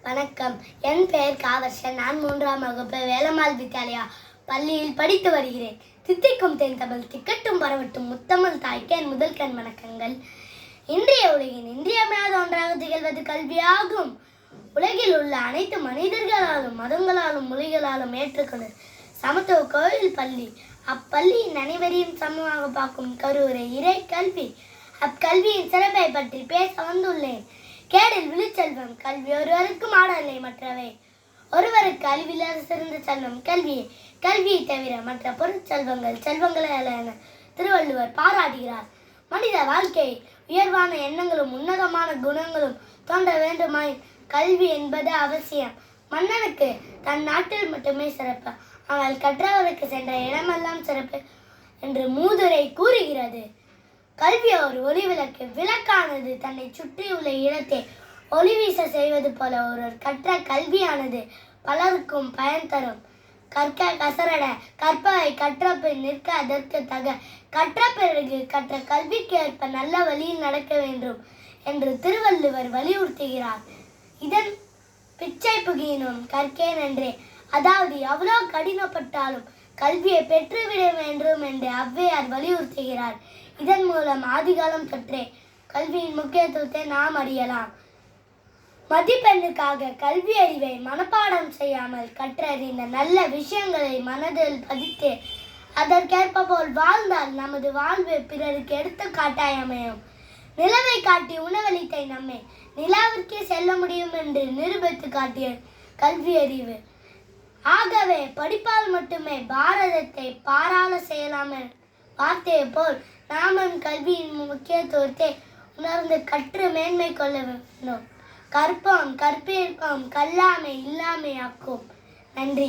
வணக்கம். என் பெயர் காவர்ஷன். நான் 3ஆம் வகுப்பு வேலம்மாள் வித்யாலயா பள்ளியில் படித்து வருகிறேன். தித்திக்கும் தேன் தமிழ் திக்கட்டும் பரவட்டும் முத்தமிழ் தாய்க்கு என் முதல் கண் வணக்கங்கள். இன்றைய உலகின் இன்றியமையாத ஒன்றாக திகழ்வது கல்வியாகும். உலகில் உள்ள அனைத்து மனிதர்களாலும் மதங்களாலும் மொழிகளாலும் ஏற்றுக்கொண்டு சமத்துவ கோயில் பள்ளி. அப்பள்ளியின் அனைவரையும் சமமாக பார்க்கும் கருவுரை இறை கல்வி. அக்கல்வியின் சிறப்பை பற்றி பேச வந்துள்ளேன். கேடில் விழுச்செல்வம் கல்வி ஒருவருக்கும் ஆடலை மற்றவை. ஒருவருக்கு அழிவில்லாத சிறந்த செல்வம் கல்வியே. கல்வியை தவிர மற்ற பொருட்செல்வங்கள் செல்வங்களே அல்ல என திருவள்ளுவர் பாராட்டுகிறார். மனித வாழ்க்கை உயர்வான எண்ணங்களும் உன்னதமான குணங்களும் தோன்ற வேண்டுமாய் கல்வி என்பது அவசியம். மன்னனுக்கு தன் நாட்டில் மட்டுமே சிறப்பு, ஆனால் கற்றவருக்கு சென்ற இடமெல்லாம் சிறப்பு என்று மூதுரை கூறுகிறது. கல்வி ஒரு ஒளி விளக்கு. விளக்கானது தன்னை சுற்றியுள்ள இடத்தை ஒளி வீச செய்வது போல ஒருவர் கற்ற கல்வியானது பலருக்கும் பயன் தரும். கற்க கசரட கற்பவை கற்ற பின் நிற்க அதற்கு தக. கற்ற பிறகு கற்ற கல்விக்கு ஏற்ப நல்ல வழியில் நடக்க வேண்டும் என்று திருவள்ளுவர் வலியுறுத்துகிறார். இதன் பிச்சை புகினும் கற்கேன் என்றே, அதாவது எவ்வளவு கடினப்பட்டாலும் கல்வியை பெற்றுவிட வேண்டும் என்று ஔவையார் வலியுறுத்துகிறார். இதன் மூலம் ஆதிகாலம் தொற்றே கல்வியின் முக்கியத்துவத்தை நாம் அறியலாம். மதிப்பெண்ணுக்காக கல்வி அறிவை மனப்பாடம் செய்யாமல் கற்றறிந்த நல்ல விஷயங்களை மனதில் பதித்து அதற்கேற்ப போல் வாழ்ந்தால் நமது வாழ்வு பிறருக்கு எடுத்துக்காட்டாய் அமையும். நிலவை காட்டி உணவளித்த நம்மை நிலாவிற்கே செல்ல முடியும் என்று நிரூபித்து காட்டிய கல்வி அறிவு. ஆகவே படிப்பால் மட்டுமே பாரதத்தை பாராள செய்யலாம் வார்த்தையை போல் நாமும் கல்வியின் முக்கியத்துவத்தை உணர்ந்து கற்று மேன்மை கொள்ள வேண்டும். கற்போம் கற்பிற்போம் கல்லாமை இல்லாமை ஆக்கும். நன்றி.